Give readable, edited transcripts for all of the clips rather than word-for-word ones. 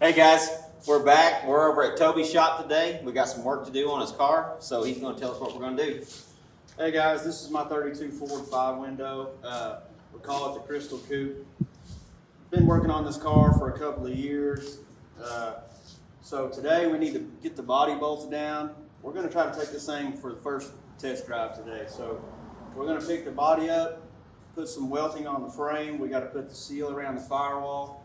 Hey guys, we're back. We're over at Toby's shop today. We got some work to do on his car, so he's going to tell us what we're going to do. Hey guys, this is my 32 Ford 5 window. We call it the Krystal Coupe. Been working on this car for a couple of years. So today we need to get the body bolted down. We're going to try to take this thing for the first test drive today. So we're going to pick the body up, put some welting on the frame. We got to put the seal around the firewall.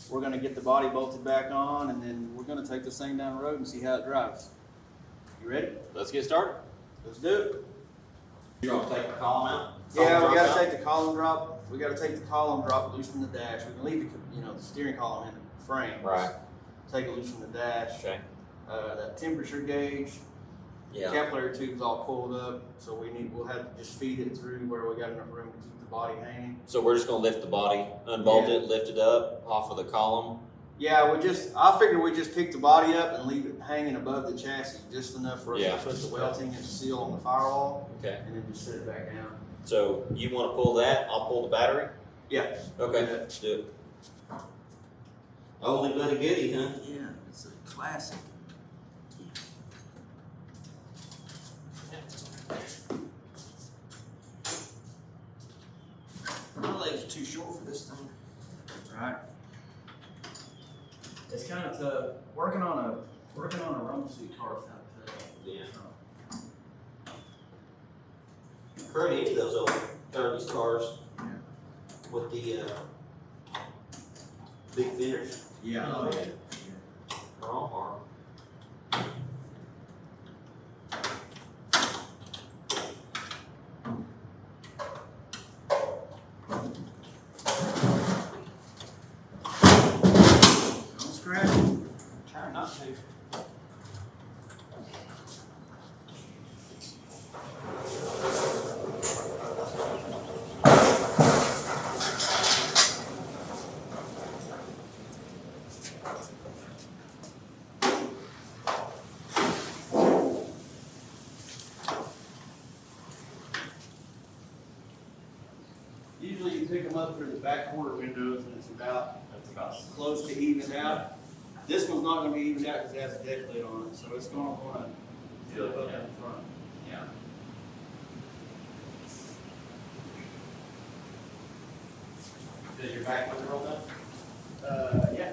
We're going to get the body bolted back on, and then we're going to take this thing down the road and see how it drives. You ready? Let's get started. Let's do it. You're going to take the column out? Yeah, we got to take the column drop. We got to take the column drop loose from the dash. We can leave the steering column in the frame. Right. Take it loose from the dash. Okay. That temperature gauge. Yeah. Capillary tube's all pulled up, so we'll have to just feed it through where we got enough room to keep the body hanging. So we're just going to lift the body, unbolt it, lift it up off of the column. Yeah, I figured we just pick the body up and leave it hanging above the chassis, just enough for us to put the welting and seal on the firewall. Okay. And then just set it back down. So you want to pull that? I'll pull the battery? Yeah. Okay, let's do it. Only but a goodie, huh? Yeah, it's a classic. My legs are too short for this thing. Right. It's kind of tough. Working on a rumble seat car is kind of tough. Yeah. Pretty into those old 30s cars with the big fenders. Yeah. Oh, yeah. They're all hard. Don't scratch it. Try not to. Usually you pick them up through the back quarter windows and it's about close to evened out. This one's not going to be evened out because it has a deck lid on it, so it's going to want to flip up in the front. Yeah. Does your back window roll down? Yeah.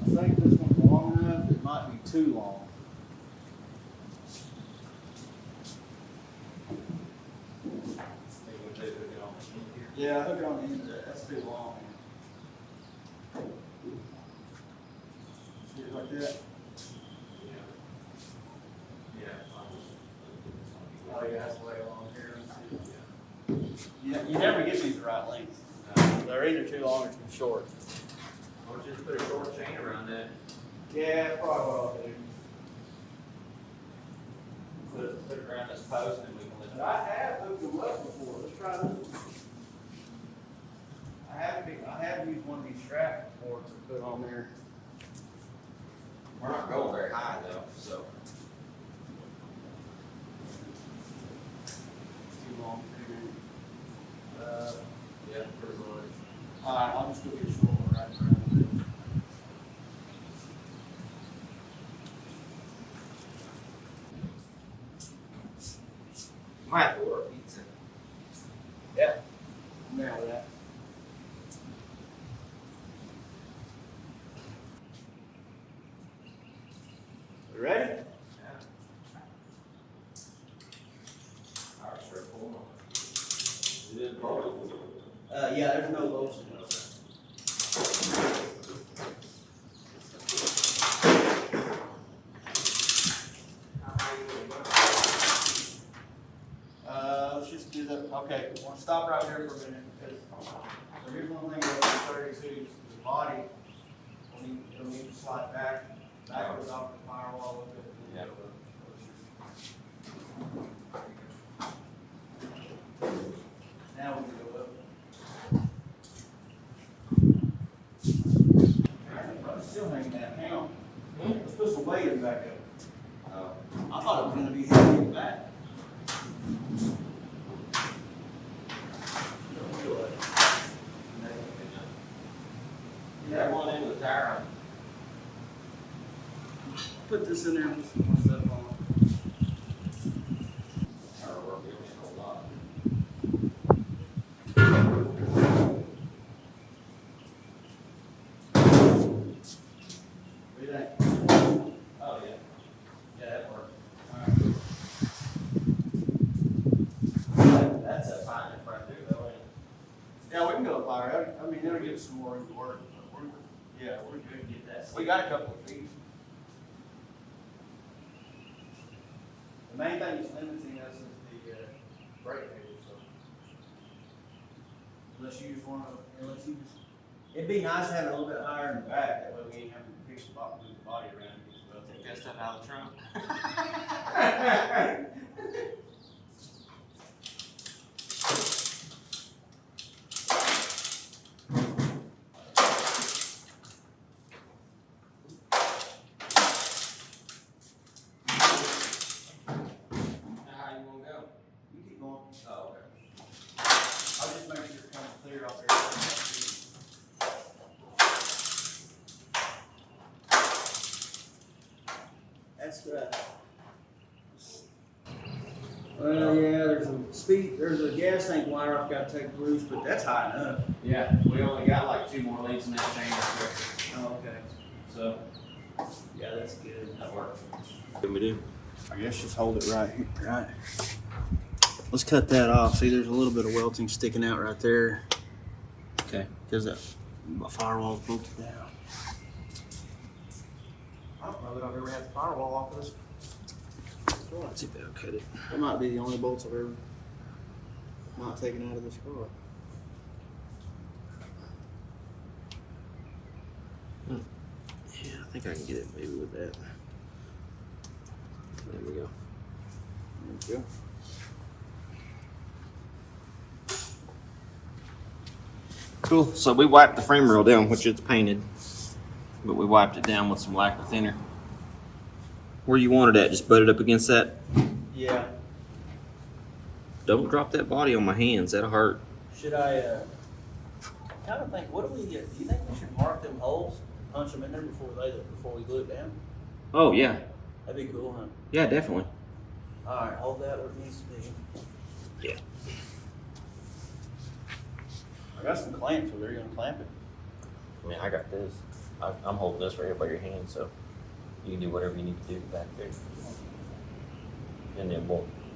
I think this one's long enough. It might be too long. Yeah, hook it on the end of that. That's too long. See it like that? Oh yeah, that's way long here. You never get these the right length. They're either too long or too short. Or just put a short chain around that. Yeah, that's probably what I'll do. Put it around this post and we can lift it. I have hooked them up before. Let's try this. I have used one of these straps before to put on there. We're not going very high though, so. It's too long. Yeah, pretty long. Alright, I'll just go get a short one right around. Might have to order pizza. Yeah. I'm down with that. You ready? Alright, sure, hold on. It is broken. Yeah, there's no bolts in it. Let's just do the, okay, we'll stop right here for a minute. because, so here's one thing about the 32s, the body, it'll need to slide backwards off the firewall a little bit. Yep. Now we can go up. I'm still hanging down. Hang on. Let's put some weight in back up. I thought it was gonna be hanging back. Yeah, one end with the tire Put this in there and put some more stuff on. Oh, yeah. Yeah, that worked. That's a fine in front too, though, ain't it? Yeah, we can go up higher. I mean, it'll give us some more room to work. But we're good to get that. We got a couple of feet. The main thing that's limiting us is the brake cable. So unless you use it'd be nice to have it a little bit higher in the back. That way we ain't having to fix the bottom, move the body around. Take that stuff out of the trunk. How you wanna go? You keep going. Oh, okay. I'll just make sure it's kind of clear out there. That's well, yeah, there's a gas tank wire I've got to take loose, but that's high enough. Yeah, we only got like 2 more leads in that chain up there. Oh, okay. So, Yeah, that's good. that worked. What do we do? I guess just hold it right here, right? Let's cut that off. See, there's a little bit of welting sticking out right there. Okay. Because that firewall's bolted down. I don't know that I've ever had the firewall off of this. Well, let's see if they'll cut it. That might be the only bolts I've ever not taken out of this car. Yeah, I think I can get it maybe with that. There we go. There we go. Cool. So we wiped the frame rail down, which it's painted, but we wiped it down with some lacquer thinner. Where you want it at? Just butt it up against that. Yeah. Don't drop that body on my hands. That'll hurt. Should I, kind of think, what do we get? Do you think we should mark them holes, punch them in there before we glue it down? Oh yeah. That'd be cool, huh? Yeah, definitely. Alright, hold that where it needs to be. Yeah. I got some clamps over there. You gonna clamp it? I mean, I got this. I'm holding this right here by your hand, so you can do whatever you need to do back there. And then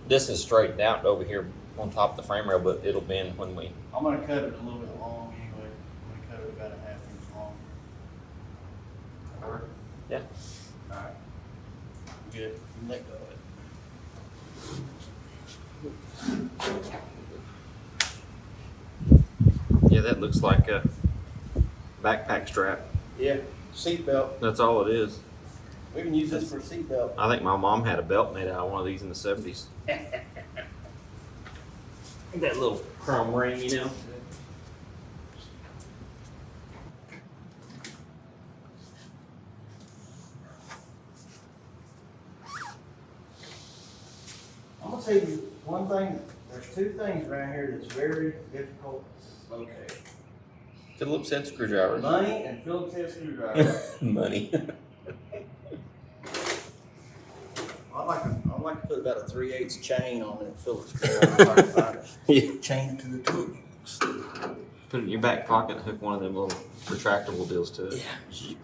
this is straightened out over here on top of the frame rail, but it'll bend when we. I'm gonna cut it a little bit long anyway. I'm gonna cut it about a 1/2 inch long. Alright. Yeah. Alright. Good. Let go of it. Yeah, that looks like a backpack strap. Yeah. Seat belt. That's all it is. We can use this for a seat belt. I think my mom had a belt made out of one of these in the 70s. That little chrome ring, you know. I'm gonna tell you one thing. There's 2 things around here that's very difficult to locate. Phillips head screwdriver. Money and Phillips head screwdriver. Money. I'd like to put about a 3/8 chain on it, Phillips screwdriver. If I can find it. Yeah. Chain it to the tool. Put it in your back pocket and hook one of them little retractable deals to it. Yeah.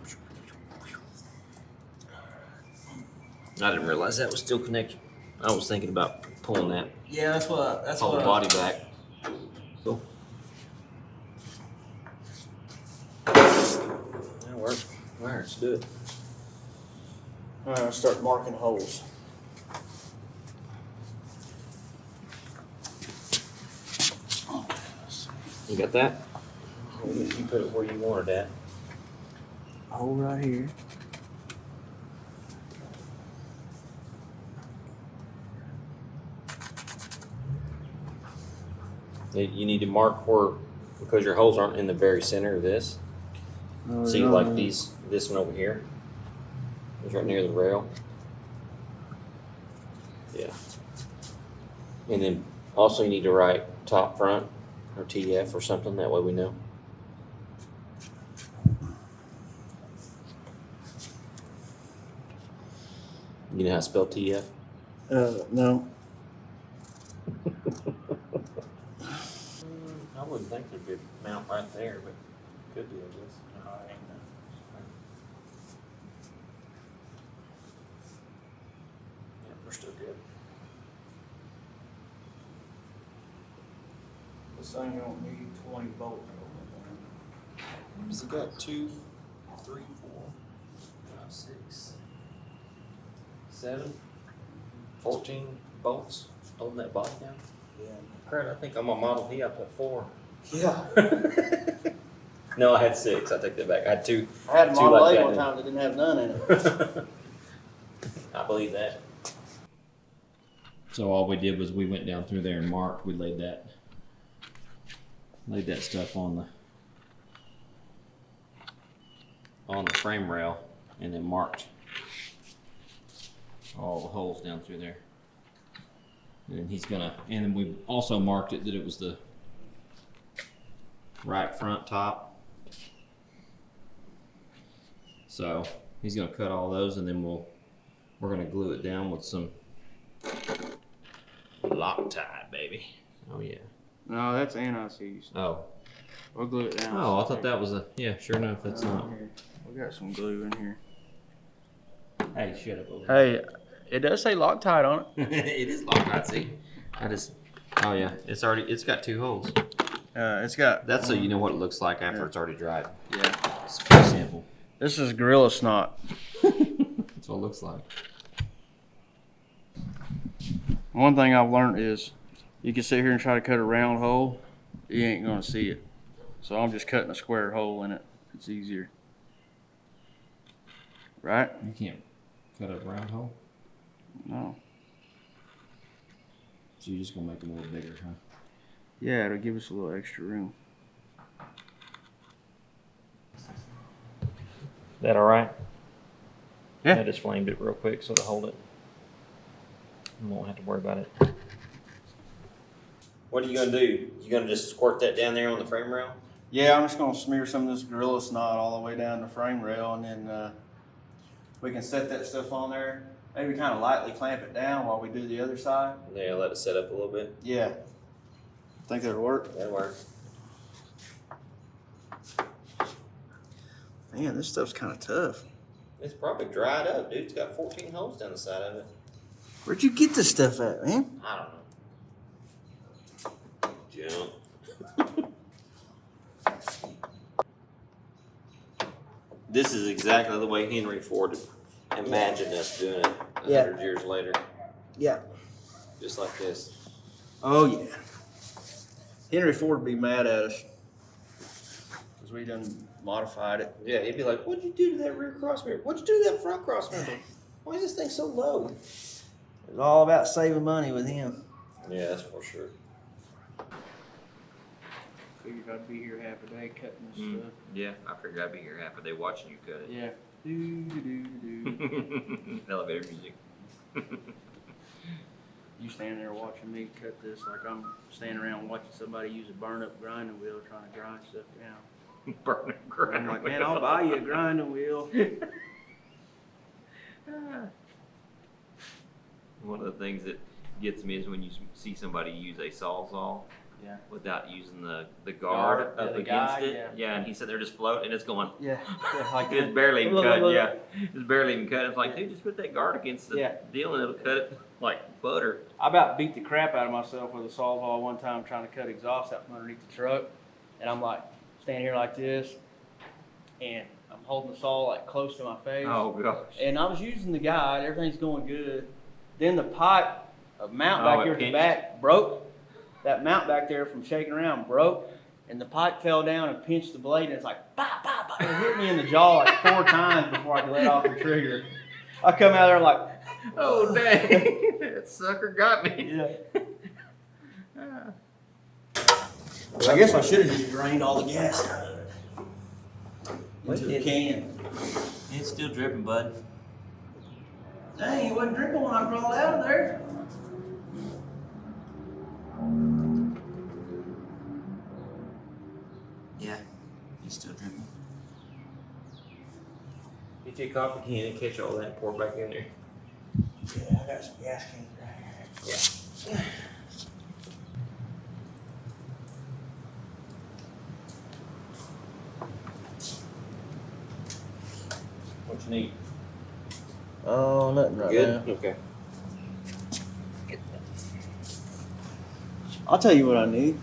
I didn't realize that was still connected. I was thinking about pulling that Yeah, that's what. whole body back. Cool. That works. All right, let's do it. All right, I'll start marking holes. You got that? You put it where you wanted it at. Hole right here. You need to mark where, because your holes aren't in the very center of this. See, like this one over here. It's right near the rail. Yeah. And then also you need to write top front or TF or something. That way we know. You know how to spell TF? No. I wouldn't think there'd be a mount right there, but could be, I guess. No, I ain't Yeah, we're still good. This thing don't need 20 bolts. Has it got 2, 3, 4, 5, 6, 7, 14 bolts holding that body down? Yeah. Crap, I think on my Model T I put 4. Yeah. No, I had 6. I take that back. I had 2. I had a Two Model like A that one in it. time that didn't have none in it. I believe that. So all we did was we went down through there and marked. We laid that stuff on the frame rail and then marked all the holes down through there. And and then we also marked it that it was the right front top. So he's gonna cut all those, and then we're gonna glue it down with some Loctite, baby. Oh yeah. No, that's anti-seize. Oh. We'll glue it down. Oh, I thought that was sure enough, that's not. Here. We got some glue in here. Hey, shut up over Hey, it does say Loctite on it. It is Loctite, see? Oh yeah, it's got 2 holes. It's got. That's so you know what it looks like after it's already dried. Yeah. It's pretty simple. This is gorilla snot. That's what it looks like. One thing I've learned is you can sit here and try to cut a round hole, you ain't gonna see it. So I'm just cutting a square hole in it. It's easier. Right? You can't cut a round hole? No. So you're just gonna make them a little bigger, huh? Yeah, it'll give us a little extra room. That all right? Yeah. I just flamed it real quick so to hold it. You won't have to worry about it. What are you gonna do? You gonna just squirt that down there on the frame rail? Yeah, I'm just gonna smear some of this gorilla snot all the way down the frame rail, and then we can set that stuff on there. Maybe kind of lightly clamp it down while we do the other side. Yeah, let it set up a little bit. Yeah. Think that'll work? That'll work. Man, this stuff's kind of tough. It's probably dried up, dude. It's got 14 holes down the side of it. Where'd you get this stuff at, man? I don't know. Jump. This is exactly the way Henry Ford imagined us doing it 100 years later. Yeah. Just like this. Oh, yeah. Henry Ford would be mad at us because we done modified it. Yeah, he'd be like, what'd you do to that rear cross member? What'd you do to that front cross member? Why is this thing so low? It's all about saving money with him. Yeah, that's for sure. Figured I'd be here half a day cutting this stuff. Yeah, I figured I'd be here half a day watching you cut it. Yeah. Do. Elevator music. You stand there watching me cut this like I'm standing around watching somebody use a burn-up grinding wheel trying to grind stuff down. Burn up grind. I'm like, man, I'll buy you a grinding wheel. One of the things that gets me is when you see somebody use a sawzall Yeah. without using the guard up the against guide, it. Yeah, and he said they're just floating and it's going. Yeah. Like It's barely even cut. Yeah, it's barely even cut. It's like, dude, just put that guard against the deal and it'll cut it like butter. I about beat the crap out of myself with a sawzall one time trying to cut exhaust out from underneath the truck. And I'm like standing here like this and I'm holding the saw like close to my face. Oh gosh. And I was using the guide, everything's going good. Then the pipe mount back here at the back broke. That mount back there from shaking around broke. and the pipe fell down and pinched the blade, and it's like, bah, bah, bah. It hit me in the jaw like 4 times before I could let off the trigger. I come out there like, Oh, dang. That sucker got me. yeah. I guess I should have just drained all the gas out of it into the can. It's still dripping, bud. Dang, he wasn't dripping when I crawled out of there. Yeah, it's still dripping. Get you a coffee can and catch all that and pour it back in there. Yeah, I got some gas cans right here. Yeah. What you need? Oh, nothing right Good? now. Okay. I'll tell you what I need.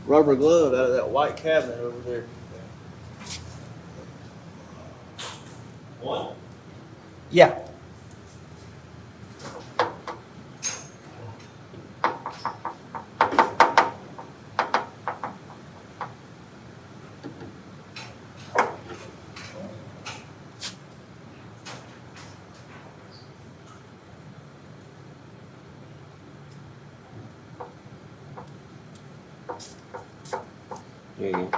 Rubber glove out of that white cabinet over there. One? Yeah. There you go.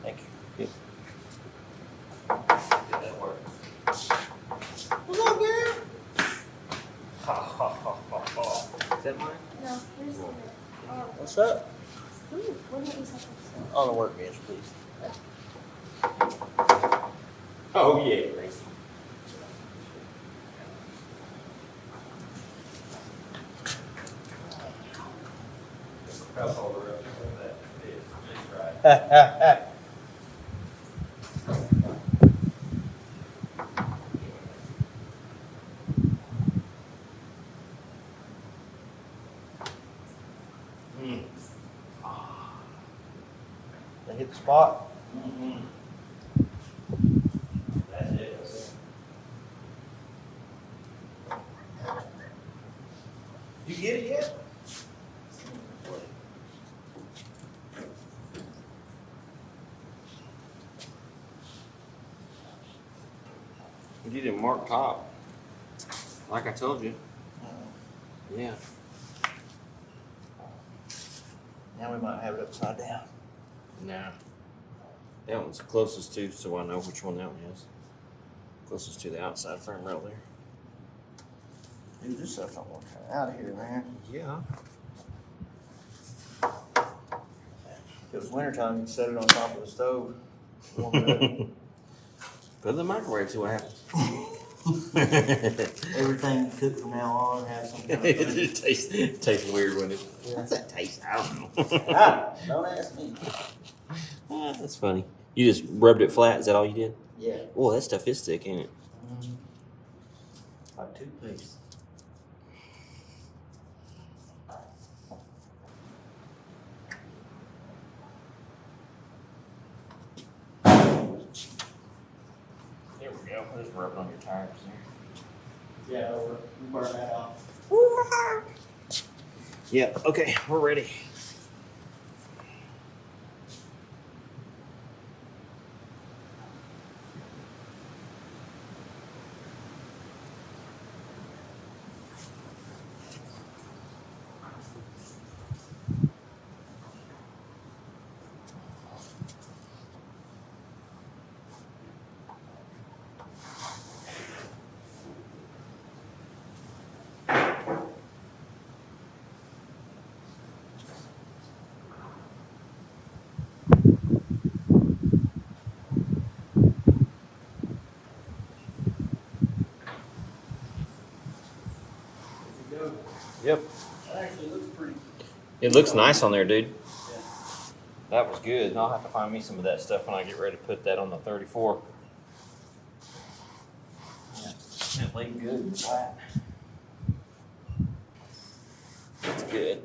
Thank you. Yep. Did that work? What's up, girl? Ha ha ha ha ha. Is that mine? No, here's the What's up? ooh, what did you say? On the workbench, please. Oh, yeah. Thanks. They hit the spot. That's it. You get it yet? You didn't mark top. Like I told you. Yeah. Now we might have it upside down. Nah. That one's closest to, so I know which one that one is. Closest to the outside frame rail there. Dude, this stuff don't want to come out of here, man. Yeah. If it was wintertime, you'd set it on top of the stove. Warm it up. Put it in the microwave, see what happens. Everything you cook from now on has some kind of It thing. just tastes weird when it. What's that taste? I don't know. Don't ask me. Ah, that's funny. You just rubbed it flat. Is that all you did? Yeah. Oh, that stuff is thick, ain't it? Like toothpaste. There we go. Just rub it on your tires there. Yeah, we burn that off. Yeah. Okay, we're ready. Yep. That actually looks pretty. It looks nice on there, dude. That was good. I'll have to find me some of that stuff when I get ready to put that on the 34. Yeah, it laid good and flat. That's good.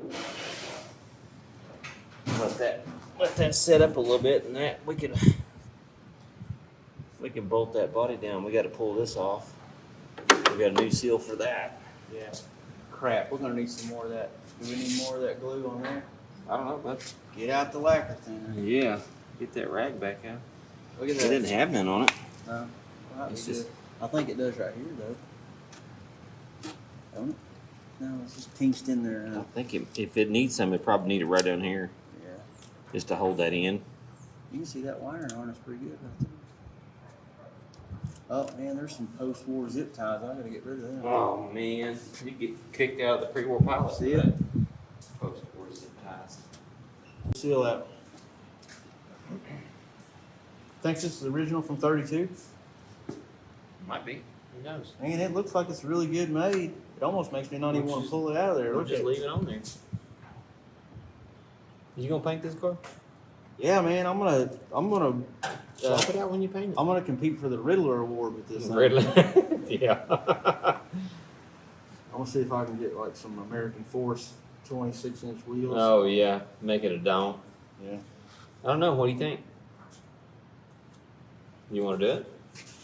Let that set up a little bit, and that we can bolt that body down. We got to pull this off. We got a new seal for that. Yeah. Crap, we're gonna need some more of that. Do we need more of that glue on there? I don't know, but Get out the lacquer thinner. yeah, get that rag back out. Look at It that. didn't have none on it. No, might It's be just- good. I think it does right here though. Don't it? No, it's just pinched in there. I think if it needs some, it probably need it right down here, Yeah. just to hold that in. You can see that wiring harness pretty good right there. Oh man, there's some post-war zip ties. I gotta get rid of them. Oh man, you get kicked out of the pre-war pilot. See it? Post-war zip ties. Seal that. Thinks this is original from 32? Might be. Who knows? Man, it looks like it's really good made. It almost makes me not even want to pull it out of there. We'll Look just at leave it on there. You gonna paint this car? Yeah, man, I'm gonna Swap it out when you paint it. I'm gonna compete for the Riddler Award with this thing. Yeah. I'm gonna see if I can get like some American Force 26-inch wheels. Oh yeah, make it a dome. Yeah. I don't know. What do you think? You want to do it?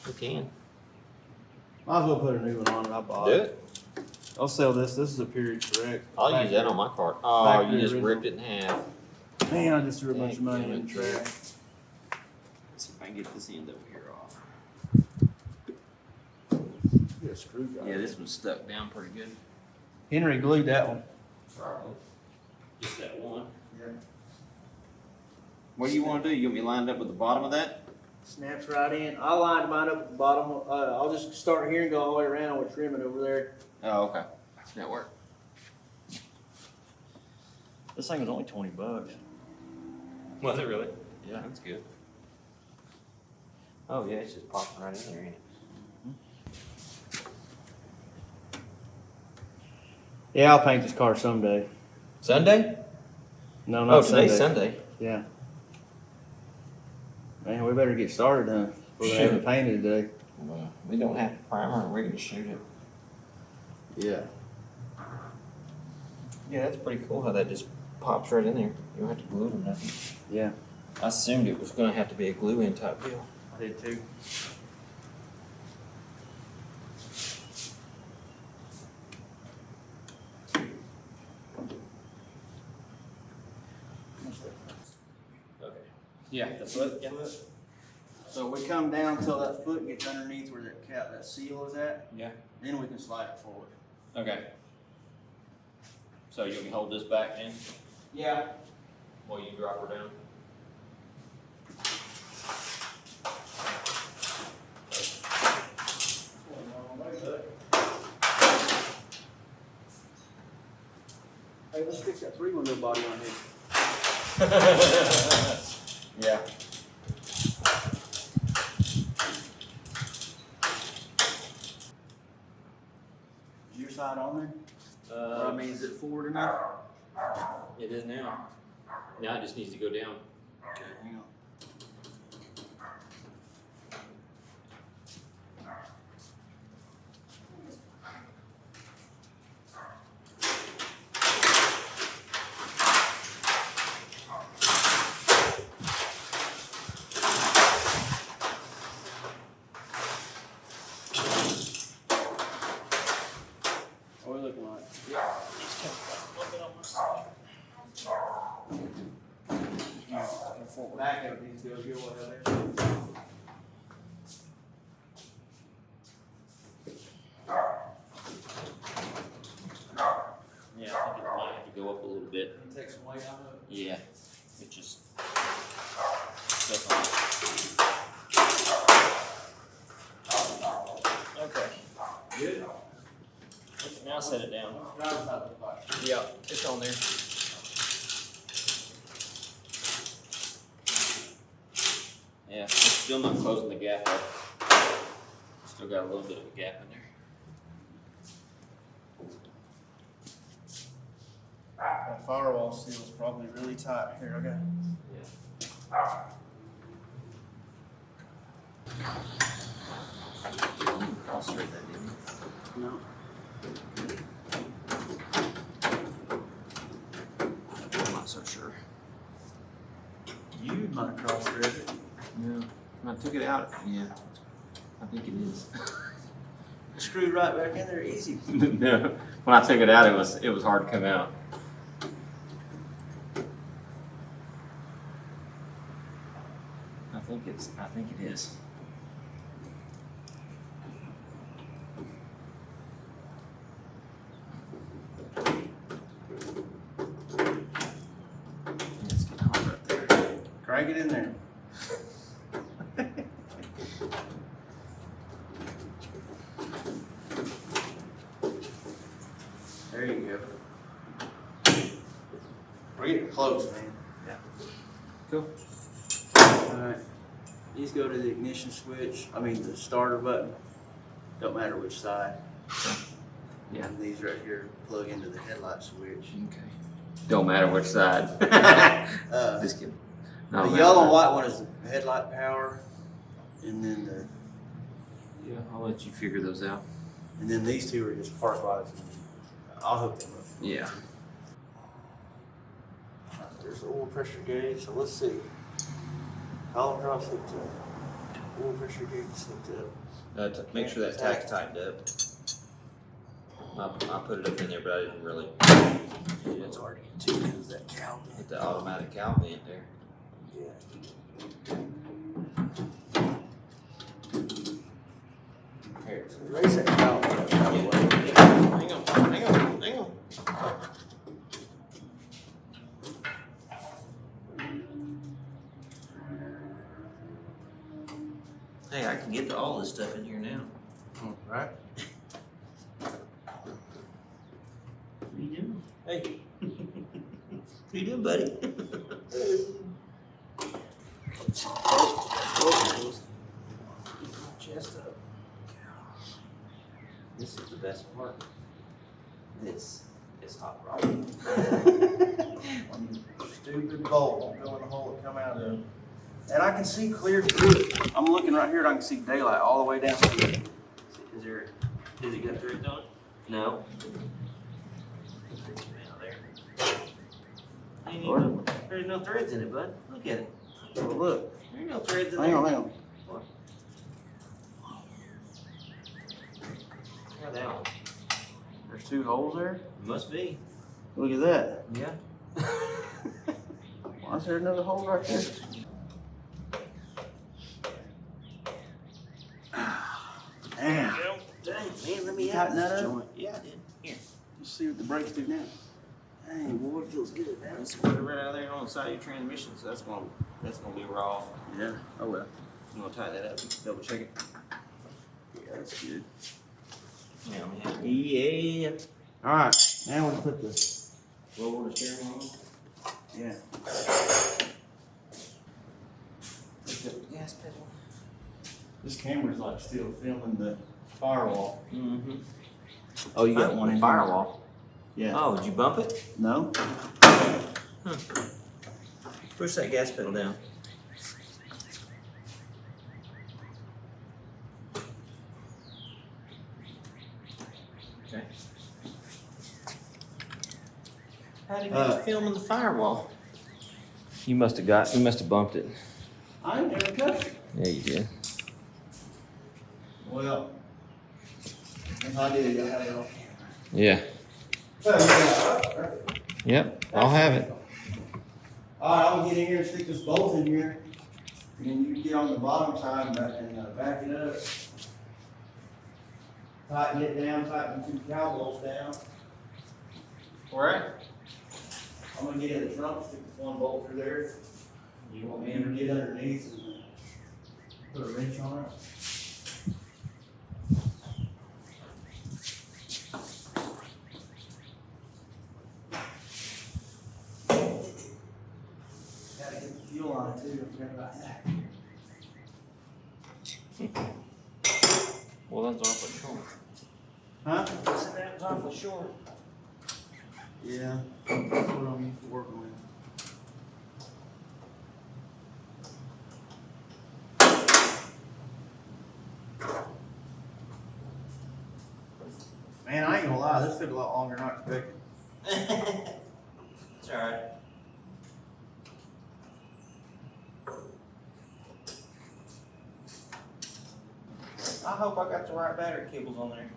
We can. Might as well put a new one on it. I bought Do it. it. I'll sell this. This is a period correct. I'll use that on my car. Oh, Back you to just the ripped it in half. Man, I just threw a bunch of Dang, money damn in the it. trash. Let's see if I can get this end over here off. Get a screwdriver. Yeah, this one's stuck down pretty good. Henry glued that one. Probably. Just that one. Yeah. What do you want to do? You want me lined up with the bottom of that? Snaps right in. I lined mine up at the bottom. I'll just start here and go all the way around with trimming over there. Oh, okay. That work. This thing was only $20. Was it really? Yeah. That's good. Oh yeah, it's just popping right in there, ain't it? Yeah, I'll paint this car someday. Sunday? No, Oh, not today's Sunday. Sunday. Yeah. Man, we better get started, huh? We haven't painted today. Well, we don't have to primer, we're gonna shoot it. Yeah. Yeah, that's pretty cool how that just pops right in there. You don't have to glue it or nothing. Yeah. I assumed it was gonna have to be a glue-in type deal. I did too. Okay. Yeah, the foot. Yeah. So we come down till that foot gets underneath where that seal is at, Yeah. then we can slide it forward. Okay. So you'll be hold this back then Yeah. while you drop her down. Hey, let's fix that 3-window body on here. Yeah. Is your side on there? Or, I mean, is it forward enough? It is now. Now it just needs to go down. Okay, hang on. What are we looking like? Back up these goes your way there. Yeah, I think it might have to go up a little bit. Take some weight out of it. Yeah. It just stuck on it. Okay. Good. Now set it down. Driver's side look like. Yeah, it's on there. Yeah, it's still not closing the gap up. Still got a little bit of a gap in there. That firewall seal is probably really tight. Here, okay. Cross thread that, didn't you? No. I'm not so sure. You might cross thread it. No. When I took it out, yeah. I think it is. Screwed right back in there easy. No. When I took it out, it was hard to come out. think it is. It's getting hot right there. Crank it in there. There you go. We're getting close, man. Yeah. Cool. Alright. These go to the ignition switch, the starter button. Don't matter which side. Yeah. And these right here plug into the headlight switch. Okay. Don't matter which side. Just kidding. The yellow and white one is the headlight power, and then Yeah, I'll let you figure those out. these two are just park lights. I'll hook them up. Yeah. There's the oil pressure gauge, so let's see. Column drop's hooked up. Oil pressure gauge is hooked up. To make sure that tac's tightened up. I put it up in there, but I didn't really. It's hard to get to because that cowl. Hit the automatic cowl vent there. Yeah. Here, so raise that cowl vent out of the way. Hang on. Hey, I can get to all this stuff in here now. Right? What are you doing? Hey. What are you doing, buddy? Chest up. This is the best part. This is hot rod. Stupid bolt won't go in the hole it come out of. And I can see clear through it. I'm looking right here and I can see daylight all the way down through it. Is it got threads on it? No. There's no threads in it, bud. Look at it. Oh, look. There's no threads in Hang there. on, hang on. Try that one. There's two holes there. Must be. Look at that. Yeah. Why is there another hole right there? Damn. Dang, man, let me Tighten that up? Joint. Yeah, I did. Here. Let's see what the brakes do now. Dang, boy, it feels good, man. That's right out there on the side of your transmission, so that's gonna be raw. Yeah. Oh well. You wanna tighten that up? Double check it. Yeah, that's good. Yeah, man. Yeah. All right. Now we put this. Lower the steering wheel. Yeah. Lift up the gas pedal. This camera's like still filming the firewall. Mm-hmm. Oh, you got one in firewall. Yeah. Oh, did you bump it? No. Push that gas pedal down. Okay. How did you get film in the firewall? You must have bumped it. I ain't never touched it. Yeah, you did. Well, if I did, you'll have it on Yeah. camera. Yep. I'll have it. All right, I'm gonna get in here and stick this bolt in here. And then you can get on the bottom side and back it up. Tighten it down, tighten the two cowl bolts down. Where? I'm gonna get in the trunk, stick this one bolt through there. You want me to get underneath and put a wrench on it? Gotta get the fuel on it too, don't forget about that. Well, that's awfully short. Huh? That's awfully short. Yeah, that's what I'm used to working with. Man, I ain't gonna lie, this took a lot longer than I expected. It's alright. I hope I got the right battery cables on there.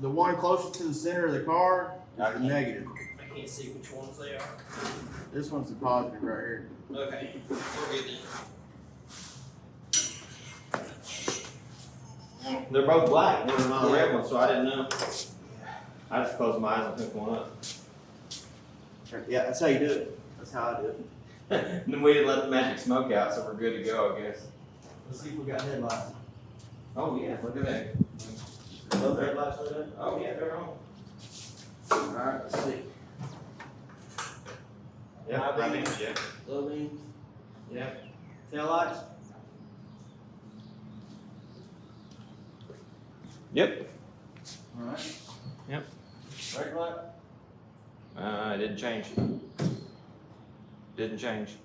The one closest to the center of the car is the negative. can't see which ones they are. This one's the positive right here. Okay, we're good then. They're both black. They're not a red one, so I didn't know. I just closed my eyes and hooked one up. Yeah, that's how you do it. That's how I do it. And then we didn't let the magic smoke out, so we're good to go, I guess. Let's see if we got headlights. Oh yeah, look at that. Both headlights lit up? Oh yeah, they're on. Alright, let's see. Yeah, High I mean, beams. yeah. Low beams. Yeah. Tail lights. Yep. Alright. Yep. Brake light. It didn't change. Didn't change.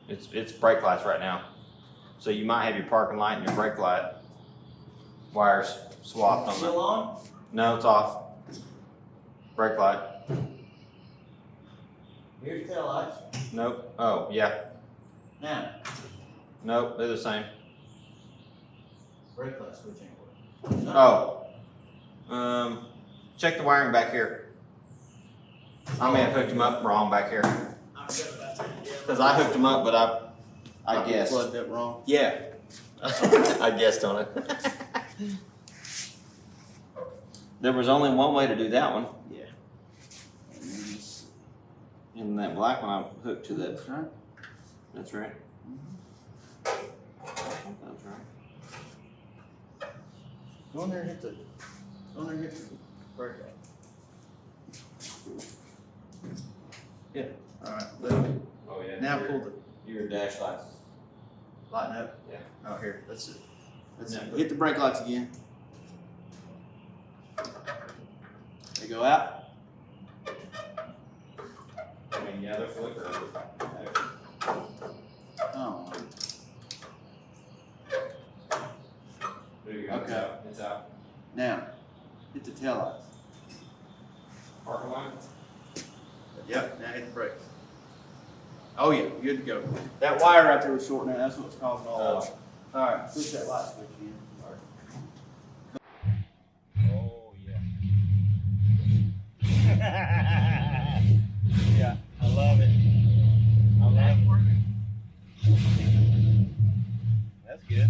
It's brake lights right now. So you might have your parking light and your brake light wires swapped on Still that. on? No, it's off. Brake light. Here's tail lights. Nope. Oh, yeah. Now, Nope, they're the same. brake light switch ain't working. Oh. Check the wiring back here. I may have hooked them up wrong back here. I forgot about that. Yeah. Because I hooked them up, but I guessed. Plugged it wrong. Yeah. I guessed on it. There was only one way to do that one. Yeah. And that black one I hooked to that. That's right. That's right. That's right. Go in there and hit the. Go in there and hit the brake light. Yeah. Alright, Oh yeah. now pull the Your dash lights. lighten up. Yeah. Oh, here, that's it. That's Yeah. it. Hit the brake lights again. They go out. I mean, yeah, they're flickering. Oh. There you go. Okay. It's out. It's out. Now, hit the tail lights. Parking line. Yep, now hit the brakes. Oh yeah, good to go. That wire right there was short now, that's what's causing all that. Alright, push that light switch in. Oh yeah. Yeah, I love it. I love it. That's good.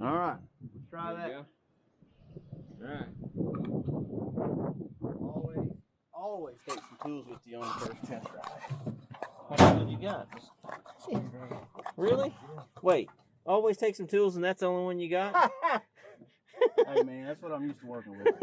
Alright, let's try that. Alright. Always take some tools with you on the first test ride. How many you got? Really? Wait. Always take some tools and that's the only one you got? Hey man, that's what I'm used to working with.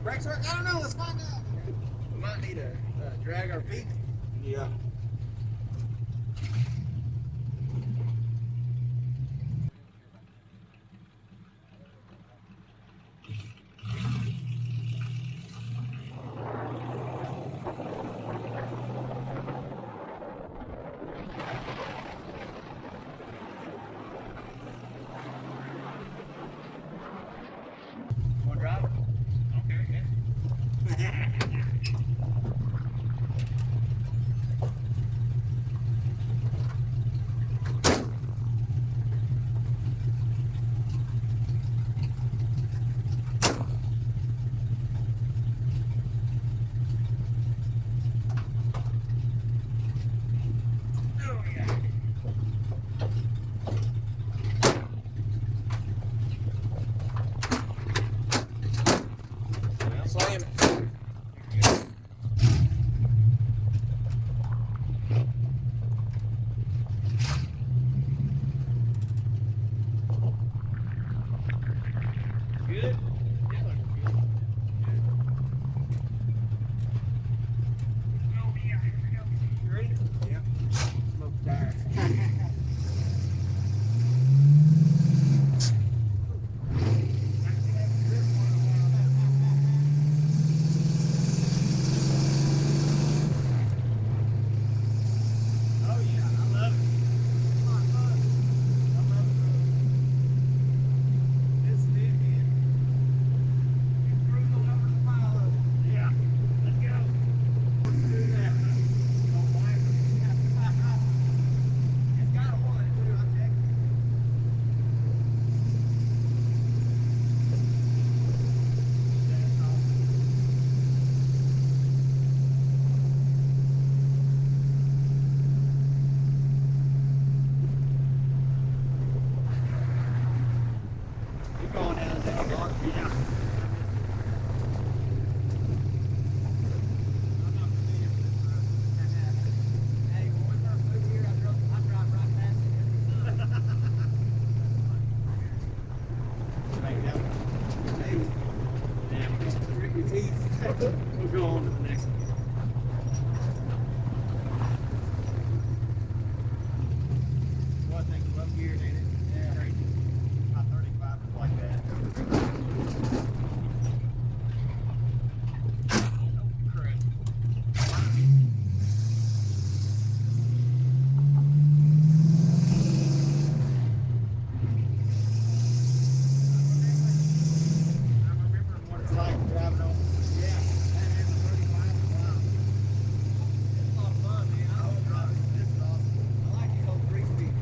Brakes work? I don't know. Let's find out. We might need to drag our feet. Yeah. Want to drive? Okay, yeah. Slam it. Good? Yeah, good. Oh, yeah, here we go. You ready? Yeah. Smoke tires. Oh yeah, I love it. Come on, bud. I love it, bro. This is it, man. Get through the over the pile of it. Yeah, let's go. Let's do that. Don't mind it. It's got a one, too, I checked. That's awesome. You're going down to Edelbrock? Yeah. I'm not familiar with this road. Hey, when we first moved here, I drive right past it every time. Right down. Hey. Yeah, we got some Ricky teeth. We'll go on to the next one. Well, I think it's up here, ain't it? Yeah. Crazy. My 35 is like that. Oh, crap. I remember what it's like driving on. Yeah, that is a 35. Wow. It's a lot of fun, man. I love driving. This is awesome. I like it on 3 speed.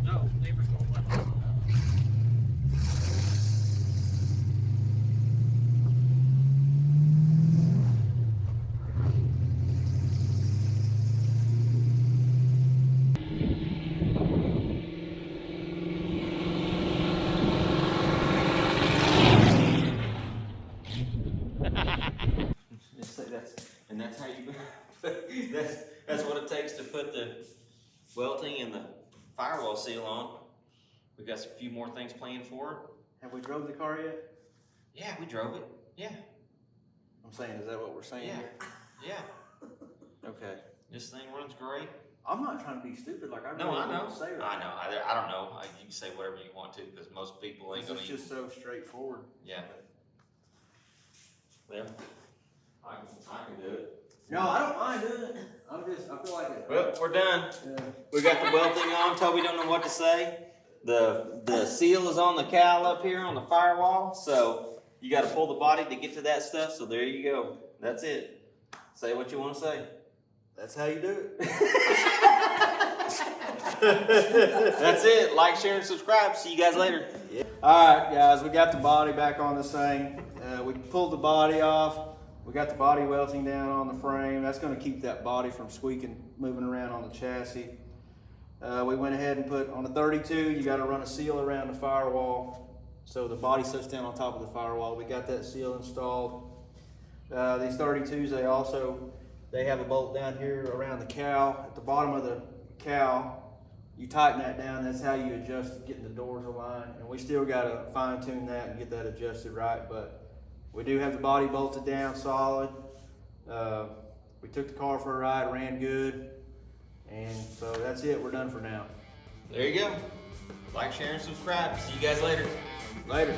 No, neighbors don't let us. Just say and that's how you, that's what it takes to put the welting and the firewall seal on. We got a few more things planned for it. Have we drove the car yet? Yeah, we drove it. Yeah, I'm saying, is that what we're saying yeah, here? yeah. Okay. This thing runs great. I'm not trying to be stupid, like I really No, I know. want to say right I now. know. I don't know. You can say whatever you want to because most people ain't This gonna. is just so straightforward. Yeah. Well, I can do it. No, I don't mind doing it. I feel like it. Well, we're done. Yeah. We got the welting on. Toby don't know what to say. The seal is on the cowl up here on the firewall, so you got to pull the body to get to that stuff. So there you go. That's it. Say what you want to say. That's how you do it. That's it. Like, share, and subscribe. See you guys later. Yeah. All right, guys, we got the body back on this thing. We pulled the body off. We got the body welting down on the frame. That's going to keep that body from squeaking, moving around on the chassis. We went ahead and put on the 32, you got to run a seal around the firewall so the body sits down on top of the firewall. We got that seal installed. These 32s, they have a bolt down here around the cowl. At the bottom of the cowl, you tighten that down. That's how you adjust getting the doors aligned. And we still got to fine tune that and get that adjusted right. But we do have the body bolted down solid. We took the car for a ride, ran good. And so that's it. We're done for now. There you go. Like, share, and subscribe. See you guys later. Later.